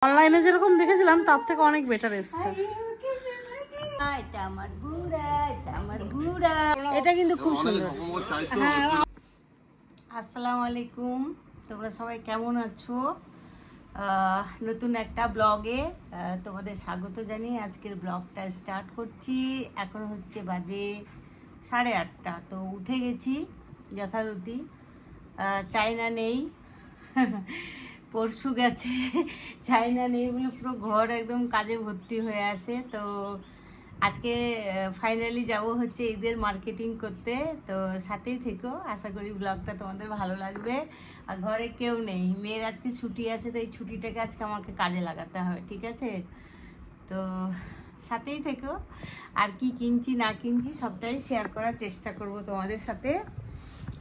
অনলাইনে যেরকম দেখেছিলাম তার থেকে অনেক বেটার এসছে। এটা কিন্তু খুব সুন্দর। আসসালামু আলাইকুম, তোমরা সবাই কেমন আছো? নতুন একটা ব্লগে তোমাদের স্বাগত জানিয়ে আজকের ব্লগটা স্টার্ট করছি। এখন হচ্ছে বাজে 8:30। তো উঠে গেছি যথারীতি। চাইনা নেই, পরশু গেছে, চাইনা নেই বলে পুরো ঘর একদম কাজে ভর্তি হয়ে আছে। তো আজকে ফাইনালি যাব হচ্ছে ঈদের মার্কেটিং করতে। তো সাথেই থেকো, আশা করি ব্লগটা তোমাদের ভালো লাগবে। আর ঘরে কেউ নেই, মেয়ের আজকে ছুটি আছে, তো এই ছুটিটাকে আজকে আমাকে কাজে লাগাতে হবে, ঠিক আছে? তো সাথেই থেকো, আর কি কিনছি না কিনছি সবটাই শেয়ার করার চেষ্টা করব তোমাদের সাথে।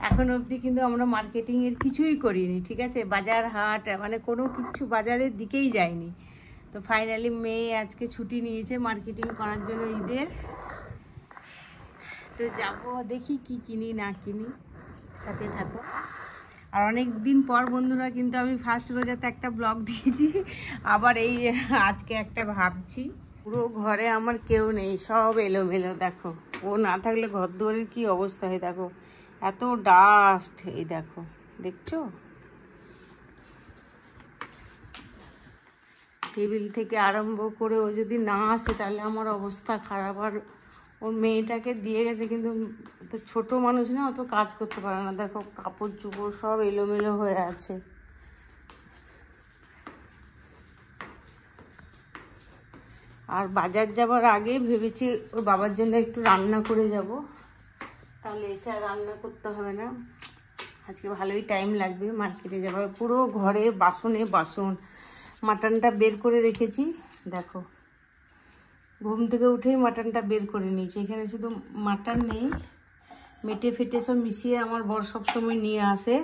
এখন অবধি কিন্তু আমরা মার্কেটিংয়ের কিছুই করিনি, ঠিক আছে? বাজার হাট মানে কোনো কিছু বাজারের দিকেই যায়নি। তো ফাইনালি মেয়ে আজকে ছুটি নিয়েছে মার্কেটিং করার জন্য ঈদের। তো যাব, দেখি কি কিনি না কিনি, সাথে থাকো। আর অনেক দিন পর বন্ধুরা কিন্তু আমি ফার্স্ট রোজাতে একটা ব্লগ দিয়েছি, আবার এই আজকে একটা ভাবছি। পুরো ঘরে আমার কেউ নেই, সব এলোমেলো। দেখো, ও না থাকলে ঘর দুয়ারের কি অবস্থা হয় দেখো, এত ডাস্ট। এই দেখো, দেখছো? টেবিল থেকে আরম্ভ করে ও যদি না আসে তাহলে আমার অবস্থা খারাপ। আর ও মেয়েটাকে দিয়ে গেছে, কিন্তু তো ছোট মানুষ না, অত কাজ করতে পারে না। দেখো, কাপড় চোপড় সব এলোমেলো হয়ে আছে। আর বাজার যাবার আগে ভেবেছি ওর বাবার জন্য একটু রান্না করে যাব, তাহলে এসে আর রান্না করতে হবে না। আজকে ভালোই টাইম লাগবে মার্কেটে যাবার। পুরো ঘরে বাসনে বাসন। মাটনটা বের করে রেখেছি, দেখো ঘুম থেকে উঠেই মাটনটা বের করে নিয়েছি। এখানে শুধু মাটন নেই, মেটে ফেটে সব মিশিয়ে আমার বর সবসময় নিয়ে আসে।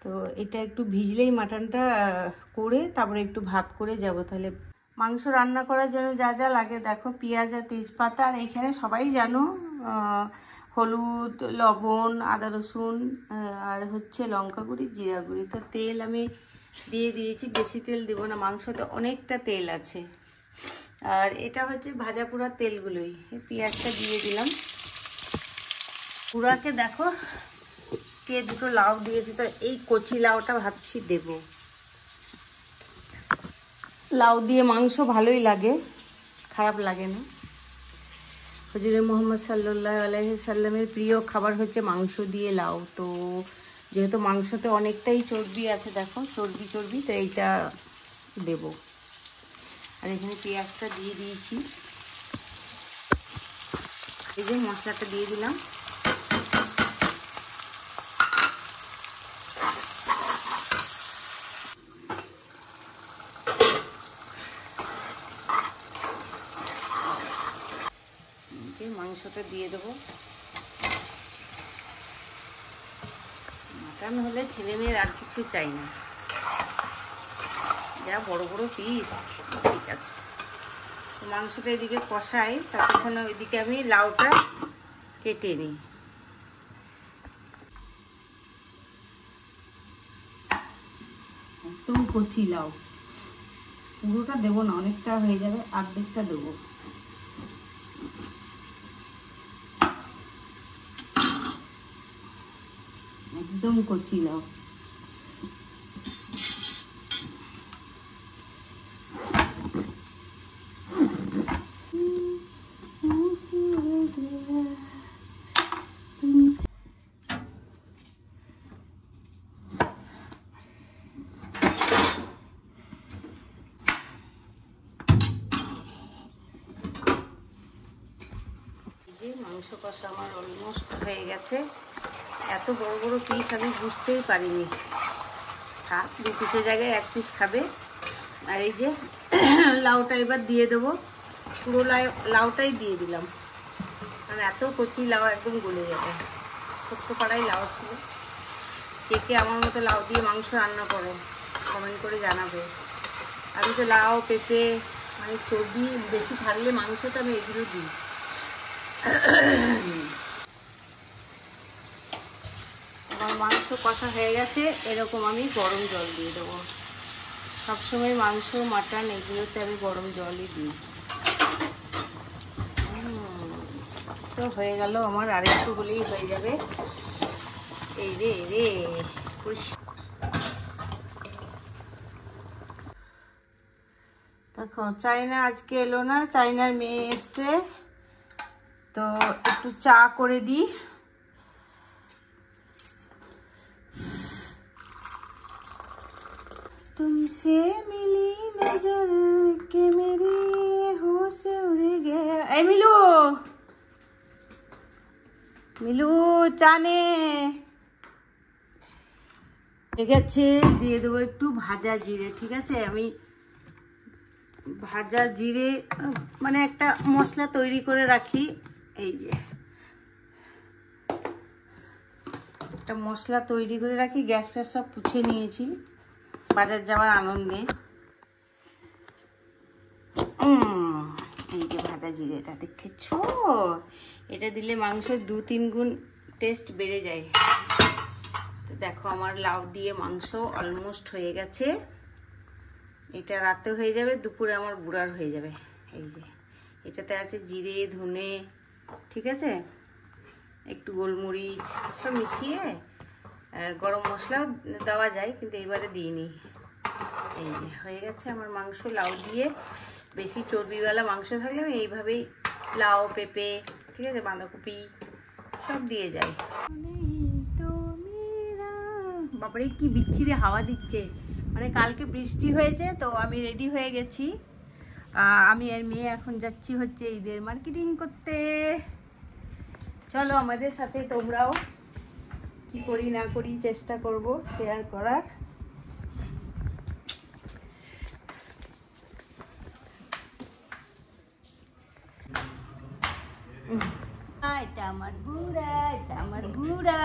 তো এটা একটু ভিজলেই মাটনটা করে তারপরে একটু ভাত করে যাব। তাহলে মাংস রান্না করার জন্য যা যা লাগে দেখো, পেঁয়াজ আর তেজপাতা। আর এখানে সবাই জানো হলুদ, লবণ, আদা রসুন, আর হচ্ছে লঙ্কা গুঁড়ি, জিরা গুঁড়ি। তো তেল আমি দিয়ে দিয়েছি, বেশি তেল দেবো না, মাংসতে অনেকটা তেল আছে। আর এটা হচ্ছে ভাজা পোড়া তেলগুলোই। পেঁয়াজটা দিয়ে দিলাম। পুরাকে দেখো কে দুটো লাউ দিয়েছে, তো এই কচি লাউটা ভাবছি দেব। লাউ দিয়ে মাংস ভালোই লাগে, খারাপ লাগে না। হজরত মুহাম্মদ সাল্লাল্লাহু আলাইহি সাল্লামের প্রিয় খাবার হচ্ছে মাংস দিয়ে লাউ। তো যেহেতু মাংসতে অনেকটাই চর্বি আছে, দেখো চর্বি চর্বি, তো এইটা দেব। আর এখানে পেঁয়াজটা দিয়ে দিয়েছি, এই যে মশলাটা দিয়ে দিলাম। মাংসটা দিয়ে দেবো। মাটন হলে ছেলে মেয়ের আর কিছু চাই না, যা বড় বড় পিস, ঠিক আছে। মাংসটা এদিকে কষাই, ততক্ষণ ওইদিকে আমি লাউটা কেটে নিই। একদম কচি লাউ, পুরোটা দেবো না, অনেকটা হয়ে যাবে, অর্ধেকটা দেবো। একদম কচি লাউ। মাংস কষা আমার অলমোস্ট হয়ে গেছে। এত বড় বড় পিস আমি বুঝতেই পারিনি। থাক, দু পিসের জায়গায় এক পিস খাবে। আর এই যে লাউটা এবার দিয়ে দেবো, পুরো লাউটাই দিয়ে দিলাম, কারণ এত কচি লাউ একদম গলে যাবে। ছোট্ট পাড়ায় লাউ ছিল। কে কে আমার মতো লাউ দিয়ে মাংস রান্না করো কমেন্ট করে জানাবে। আমি তো লাউ, পেঁপে, মানে চর্বি বেশি থাকলে মাংসটা আমি এগুলো দিই। আমার মাংস কষা হয়ে গেছে, এরকম আমি গরম জল দিয়ে দেবো। সবসময় মাংস মাটন এগুলোতে আমি গরম জলই দিই। তো হয়ে গেল আমার, আরেকটু হলেই হয়ে যাবে। এই রে রে দেখো, চাইনা আজকে এলো না, চাইনার মেয়ে এসছে, তো একটু চা করে দিই। तुमसे मिली नजर के मेरे होश उड़ गया। ए मिलू, मिलू চানে ঠিক আছে, দিয়ে দেবো একটু ভাজা জিরে। ঠিক আছে, আমি ভাজা জিরে মানে একটা মশলা তৈরি করে রাখি। এই যে একটা মশলা তৈরি করে রাখি, গ্যাস ফ্যাস সব পুছে নিয়েছি বাজার যাওয়ার আনন্দে। এই যে ভাজা জিরেটা দেখেছ, এটা দিলে মাংসের 2-3 গুণ টেস্ট বেড়ে যায়। তো দেখো আমার লাউ দিয়ে মাংস অলমোস্ট হয়ে গেছে। এটা রাতে হয়ে যাবে, দুপুরে আমার বুড়ার হয়ে যাবে। এই যে এটাতে আছে জিরে, ধনে, ঠিক আছে, একটু গোলমরিচ সব মিশিয়ে, গরম মশলাও দেওয়া যায় কিন্তু এবারে দিইনি। এই যে হয়ে গেছে আমার মাংস লাউ দিয়ে। বেশি চর্বিওয়ালা মাংস থাকলে আমি এইভাবেই লাউ, পেঁপে, ঠিক আছে, বাঁধাকপি সব দিয়ে যাই। বাবারে কি বিচ্ছিরি হাওয়া দিচ্ছে, মানে কালকে বৃষ্টি হয়েছে তো আমি রেডি হয়ে গেছি। আমি আর মেয়ে এখন যাচ্ছি হচ্ছে ঈদের মার্কেটিং করতে। চলো আমাদের সাথে তোমরাও, কি করি না করি চেষ্টা করব শেয়ার করার। এটা আমার বুড়া, এটা আমার বুড়া,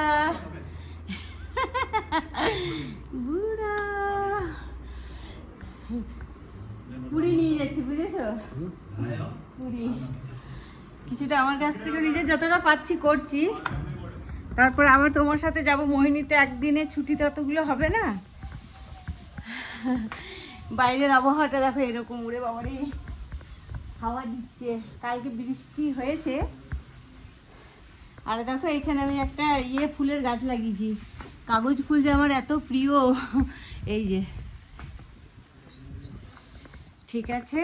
বুড়া পুরি নিয়ে যাচ্ছি, বুঝেছো? পুরি কিছুটা আমার কাছ থেকে নিজে যতটা পাচ্ছি করছি, তারপর আবার তোমার সাথে যাব মোহিনীতে। একদিনে ছুটি ততগুলো হবে না। বাইরের আবহাওয়াটা দেখো এরকম, উড়ে বাবারে হাওয়া দিচ্ছে, কালকে বৃষ্টি হয়েছে। আর দেখো এখানে আমি একটা ফুলের গাছ লাগিয়েছি, কাগজ ফুল যে আমার এত প্রিয়। এই যে ঠিক আছে,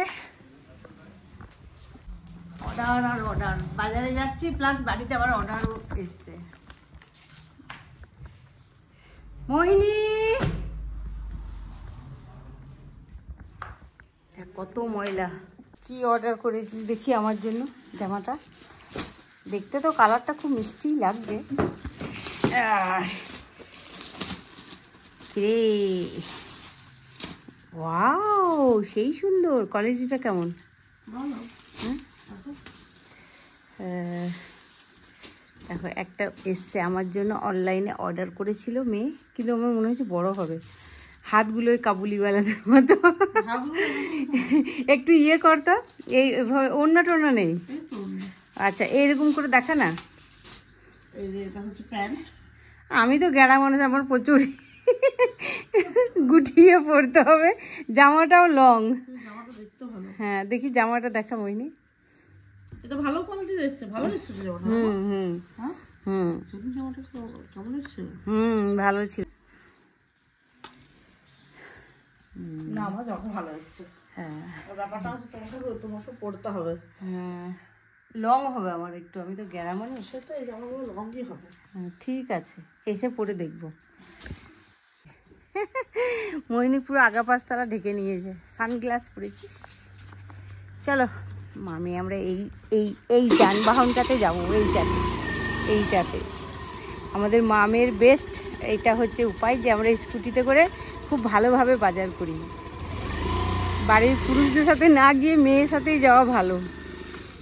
অর্ডার আর অর্ডার, বাজারে যাচ্ছি প্লাস বাড়িতে আবার অর্ডারও এসছে। মোহিনী কত ময়লা, কি অর্ডার করেছিস দেখি আমার জন্য। জামাটা দেখতে তো কালারটা খুব মিষ্টি লাগছে। রে ওয়াও, সেই সুন্দর, কোয়ালিটিটা কেমন? দেখো একটা এসছে আমার জন্য, অনলাইনে অর্ডার করেছিল মেয়ে, কিন্তু আমার মনে হচ্ছে বড় হবে। হাতগুলো ওই কাবুলিওয়ালাদের মতো, একটু ইয়ে করতো। এই ওড়না টোনা নেই? আচ্ছা এইরকম করে দেখা না। আমি তো গেড়া মানুষ, আমার প্রচুর গুটিয়ে পড়তে হবে। জামাটাও লং। হ্যাঁ দেখি জামাটা দেখা মইনি। এটা ভালো কোয়ালিটির এসেছে, ভালো এসেছে জামাটা। জামাটা কেমন এসেছে? ভালো ছিল। না আমার জামাটা ভালো এসেছে। হ্যাঁ ব্যাপারটা হচ্ছে তোমাকে পড়তে হবে। হ্যাঁ লং হবে আমার একটু, আমি তো গেরা মানুষ। সে তো এই জামাগুলো লংই হবে। ঠিক আছে, এসে পরে দেখবো। মোহিনী পুরো আগা পাঁচতলা ঢেকে নিয়েছে, সানগ্লাস পরেছিস। চলো মামি আমরা এই এই এই যানবাহনটাতে যাবো, এইটাতে আমাদের মামের বেস্ট এইটা হচ্ছে উপায় যে আমরা স্কুটিতে করে খুব ভালোভাবে বাজার করি। বাড়ির পুরুষদের সাথে না গিয়ে মেয়ের সাথেই যাওয়া ভালো।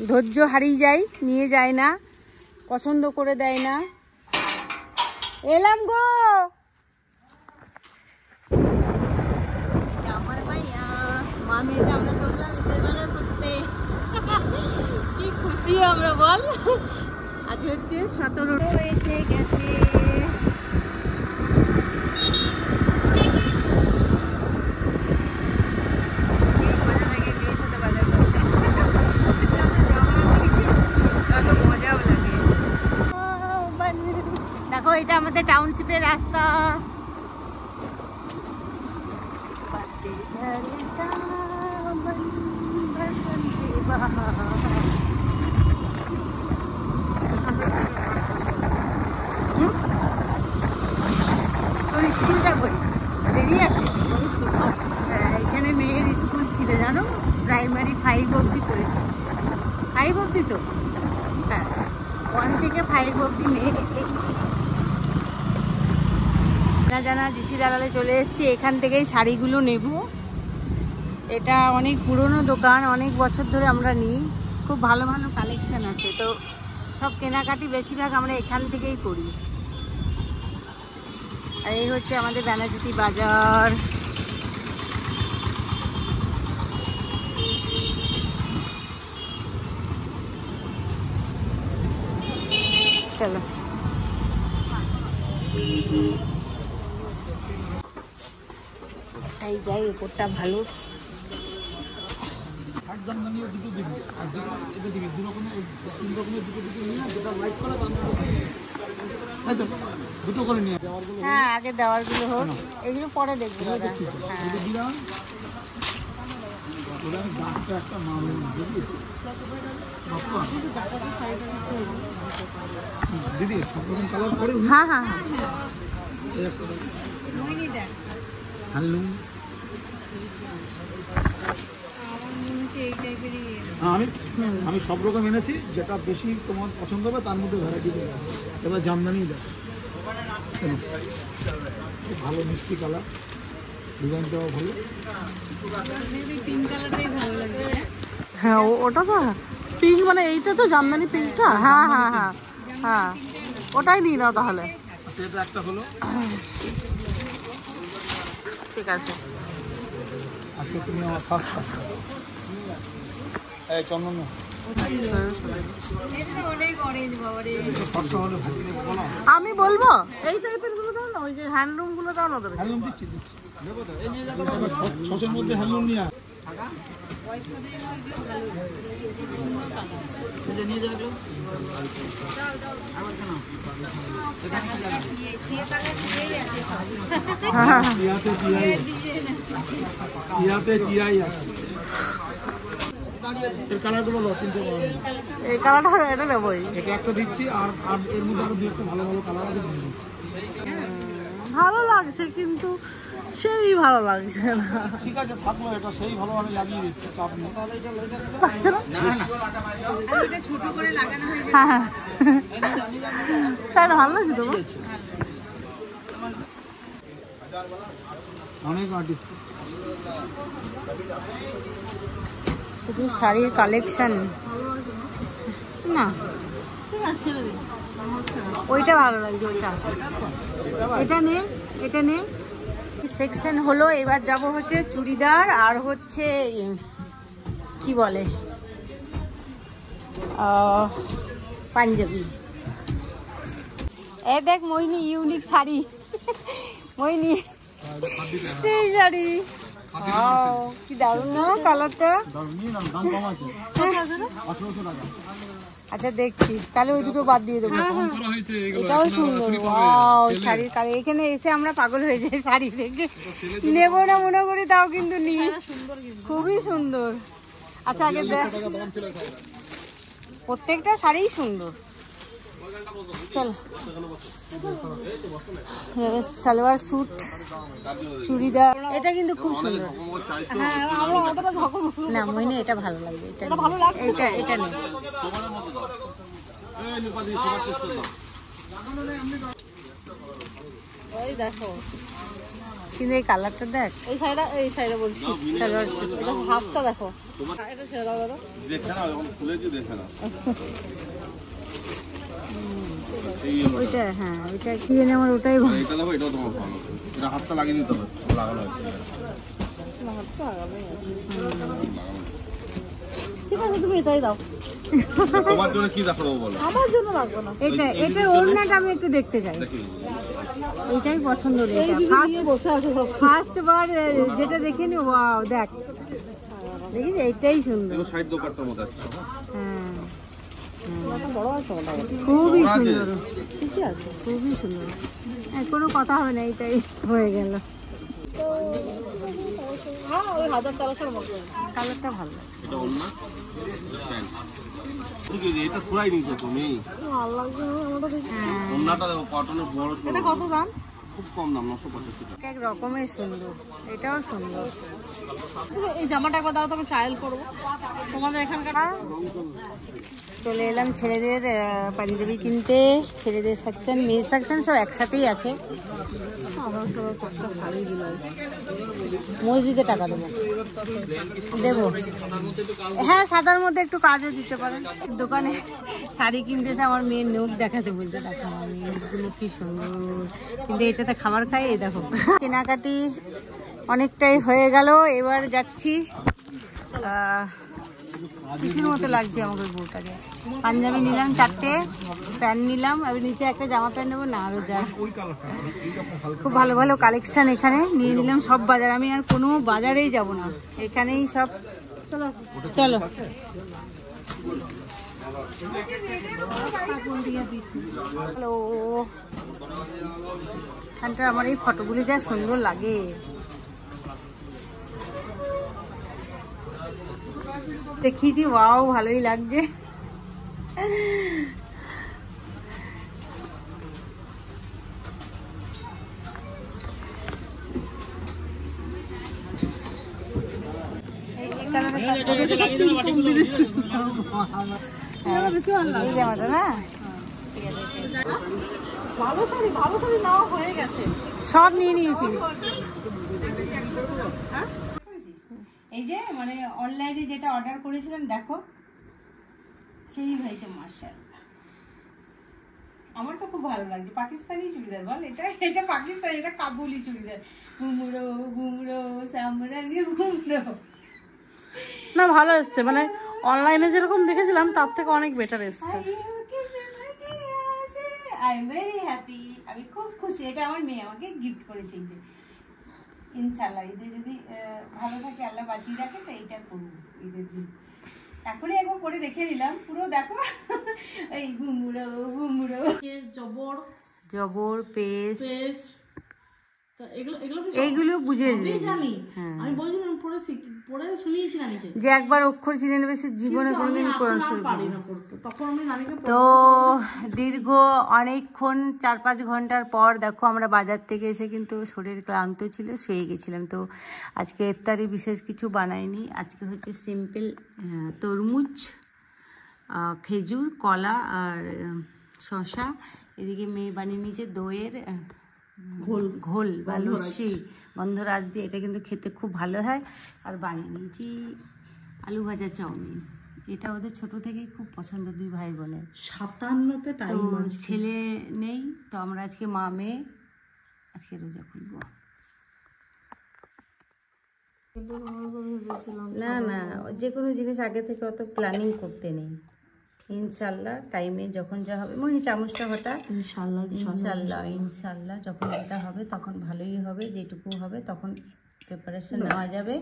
ধৈর্য হারিয়ে যায়, নিয়ে যায় না, পছন্দ করে দেয় না। এলাম গো আমার ভাইয়া মামি, আমরা চললাম ঈদের বাজার করতে। কি খুশি আমরা বল। আজ হচ্ছে 17 এসে গেছে। আমাদের টাউনশিপের রাস্তা। তোর স্কুলটা কই? দেরি আছে। এখানে মেয়ের স্কুল ছিল জানো, প্রাইমারি 5 অবধি পড়েছে। 5 অবধি তো, হ্যাঁ 1 থেকে 5 অবধি মেয়ে। জানা ডিসি দালালে চলে এসেছি, এখান থেকেই শাড়িগুলো নেব। এটা অনেক পুরনো দোকান, অনেক বছর ধরে আমরা নিই, খুব ভালো ভালো কালেকশন আছে। তো সব কেনাকাটি বেশিরভাগ আমরা এখান থেকেই করি। আর এই হচ্ছে আমাদের ব্যানার্জি বাজার। চলো এই যাই, উপরটা ভালো। হ্যাঁ আগে দেওয়ার গুলো হোক, এগুলো পরে দেখবো। হ্যাঁ হ্যাঁ হ্যাঁ আমি সব রকম এনেছি, যেটা বেশি তোমার পছন্দ হবে তার মধ্যে ভ্যারাইটি দেবে। এবার জামদানি দেয়, খুব ভালো মিষ্টি কালার, ডিজাইনটাও ভালো। হ্যাঁ ওটা তো পিঙ্ক, মানে এইটা তো জামদানি পিঙ্কটা। হ্যাঁ হ্যাঁ হ্যাঁ হ্যাঁ ওটাই নিয়ে নাও তাহলে। আচ্ছা এটা একটা হলো, ঠিক আছে। আজকে তুমি আমার ফার্স্ট কাস্টমার। এই চন্দন আমি বলবো এই টাইপের গুলো দাও না, ওই যে হ্যান্ডলুম গুলো দাও না। হ্যান্ডলুম দিচ্ছি, ছশের মধ্যে হ্যান্ডলুম নিয়ে এর কালারগুলো কিনতে পারবো। এই কালারটা এটা নেবই, এটা একটা দিচ্ছি, আর আর এর মধ্যে আরো 2 একটা ভালো ভালো কালার আছে দিয়ে দিচ্ছি। ভালো লাগছে কিন্তু সেই ভালো লাগছে না। ঠিক আছে থাকলো, এটা সেই ভালো আমি লাগিয়ে দিচ্ছি, চাপ নেই। হ্যাঁ শাড়িটা ভালো লাগছে তোমার? অনেক আর্টিস্ট, শুধু শাড়ির কালেকশন না। ওইটা ভালো লাগছে, ওইটা। এটা নে, এটা নে। সেকশন হলো, এবার যাব হচ্ছে চুড়িদার আর হচ্ছে কি বলে পাঞ্জাবি। এ দেখ মোহিনী, ইউনিক শাড়ি। মোহিনী সেই শাড়ি, কি দারুণ না কালারটা। আচ্ছা দেখছি, তাহলে ওই দুটো বাদ দিয়ে দেবো। এটাও সুন্দর, শাড়ির কালার। এখানে এসে আমরা পাগল হয়ে যাই শাড়ি দেখে, নেবো না মনে করি, তাও কিন্তু নিই। খুবই সুন্দর। আচ্ছা আগে দেখ, প্রত্যেকটা শাড়িই সুন্দর। চল, সালোয়ার স্যুট, চুড়িদার, এটা কিন্তু খুব সুন্দর। না মইনে এটা ভালো লাগবে, এটা এটা এটা নেই। ওই দেখো, কিন্তু এই কালারটা দেখ, এই শাড়িটা বলছি, সালোয়ার স্যুট। এটা হাতটা দেখো, এটা ছেড়ে দাও দাদা। ওইটা হ্যাঁ, ওইটা কি জানি আমার ওটাই ভালো। এটা দেখো, এটাও তোমার ভালো, এটা হাতটা লাগিয়ে নিতে হবে, লাগানো আছে। ঠিক আছে তুমি এটাই দাও। তোমার জন্য কি দেখাবো বলো? আমার জন্য লাগবে না। এটা এটা ওড়নাটা আমি একটু দেখতে চাই, এইটাই পছন্দ। বসে আছে ফার্স্ট বার যেটা দেখে নি, ওয়াও দেখ, দেখিস এইটাই সুন্দর। সাইড দোপাট্টার মতো আছে। হ্যাঁ বড় আছে মোটামুটি, খুবই সুন্দর, ঠিকই আছে। খুবই সুন্দর। কোনো কথা হবে না, এইটাই হয়ে গেল। হ্যাঁ ওই 1000-1300 মতো। কালারটা ভালো। এটা ওন্না, এটা পুরাই নিচে তুমি ভালো লাগছে না আমাদের দেখি। হ্যাঁ, ওন্নাটা দেখো কটনের বড় সরু। এটা কত দাম? খুব কম দাম, 950 টাকা। এক রকমের সুন্দর, এটাও সুন্দর। এই জামাটা একবার দাও তো, আমি ট্রায়াল করবো তোমাদের এখানকার। চলে এলাম ছেলেদের পাঞ্জাবি কিনতে। ছেলেদের সেকশন, মেয়ের সেকশন সব একসাথেই আছে। মসজিদে টাকা দেবো, হ্যাঁ সাদার মধ্যে একটু কাজও দিতে পারেন। দোকানে শাড়ি কিনতেছে, আমার মেয়ের নখ দেখাতে বলছে, দেখো আমার মেয়েগুলো কি সুন্দর, কিন্তু এটাতে খাবার খাই। এই দেখো কেনাকাটি অনেকটাই হয়ে গেল, এবার যাচ্ছি। কিছুর মতো লাগছে আমাকে বউটাকে। পাঞ্জাবি নিলাম 4টে, প্যান্ট নিলাম, আমি নিচে একটা জামা প্যান্ট নেবো না আরো যা। খুব ভালো ভালো কালেকশন এখানে নিয়ে নিলাম সব বাজার। আমি আর কোনো বাজারেই যাব না, এখানেই সব। চলো হ্যালো, এখানটা আমার এই ফটোগুলি যা সুন্দর লাগে। দেখি দি, ওয়াও ভালোই লাগছে। এই জামাটা না, ভালো শাড়ি, ভালো শাড়ি নেওয়া হয়ে গেছে, সব নিয়ে নিয়েছি। এই যে মানে অনলাইনে যেটা অর্ডার করেছিলাম দেখো, সেই হয়েছে মাশাআল্লাহ। আমার তো খুব ভালো লাগছে। পাকিস্তানি চুড়িদার বল, এটা পাকিস্তানি, এটা কাবুলি চুড়িদার। ঘুমড়ো ঘুমড়ো সামরাঙ্গে ঘুমড়ো। না ভালো এসছে, মানে অনলাইনে যেরকম দেখেছিলাম তার থেকে অনেক বেটার এসছে। আই এম ভেরি হ্যাপি, আমি খুব খুশি। এটা আমার মেয়ে আমাকে গিফট করেছে ঈদে। ইনশাআল্লাহ ঈদে যদি ভালো থাকে, আল্লাহ বাঁচিয়ে রাখে, তো এইটা করবো ঈদের দিন। এখনই একবার করে দেখে নিলাম, পুরো দেখো এই ঘুমড়ো ঘুমড়ো, জবর জবর পেশ, পেস, এইগুলো বুঝে জানি। আমি বলছিলাম পড়ে শুনিয়েছি নানিকে, যে একবার অক্ষর চিনে নেবে সে জীবনে কোনোদিন কোরআন শরীফ পারি না পড়তে। তখন আমি নানিকে তো দীর্ঘ অনেকক্ষণ 4-5 ঘন্টার পর দেখো আমরা বাজার থেকে এসে কিন্তু শরীর ক্লান্ত ছিল, শুয়ে গেছিলাম। তো আজকে ইফতারি বিশেষ কিছু বানাইনি। আজকে হচ্ছে সিম্পল তরমুজ, খেজুর, কলা আর শসা। এদিকে মেয়ে বানিয়ে নিয়েছে দইয়ের ঘোল বা লস্যি গন্ধরাজ দিয়ে। এটা কিন্তু খেতে খুব ভালো হয়। আর বানিয়ে নিয়েছি আলু ভাজা চাউমিন। এটা ওদের ছোট থেকেই খুব পছন্দ, 2 ভাই বোনের। 57তে তো ছেলে নেই, তো আমরা আজকে মা মেয়ে আজকে রোজা খুলবো। না না, যে কোনো জিনিস আগে থেকে অত প্ল্যানিং করতে নেই। ইনশাল্লাহ টাইমে যখন যা হবে, মনে চামচটা হঠাৎ ইনশাআল্লাহ ইনশাল্লাহ ইনশাল্লাহ যখন যেটা হবে তখন ভালোই হবে, যেটুকু হবে তখন প্রিপারেশন নেওয়া যাবে।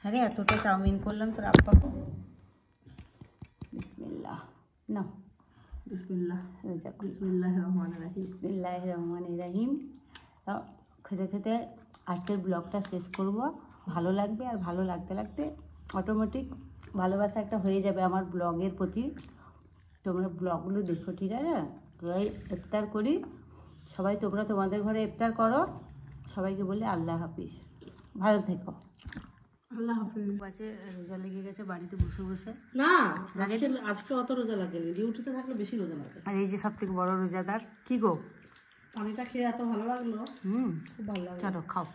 হ্যাঁ রে, এতটা চাউমিন করলাম তোর আব্বা। বিসমিল্লাহ না, বিসমিল্লাহ, রোজা বিসমিল্লাহির রহমানির রহিম। বিসমিল্লাহির রহমানির রহিম। তো খেতে খেতে আজকের ব্লগটা শেষ করব। ভালো লাগবে, আর ভালো লাগতে লাগতে অটোমেটিক ভালোবাসা একটা হয়ে যাবে আমার ব্লগের প্রতি। তোমরা ব্লগগুলো দেখো, ঠিক আছে? সবাই ইফতার করি, সবাই তোমরা তোমাদের ঘরে ইফতার করো। সবাইকে বলে আল্লাহ হাফিজ, ভালো থেকো। আল্লাহ হাফেজ। আছে রোজা লেগে গেছে বাড়িতে বসে বসে। না আজকে অত রোজা লাগেনি, ডিউটিতে থাকলে বেশি রোজা লাগে। আর এই যে সব থেকে বড় রোজাদার, কি গো পানিটা খেয়ে এত ভালো লাগলো, খুব ভালো লাগলো। চলো খাও।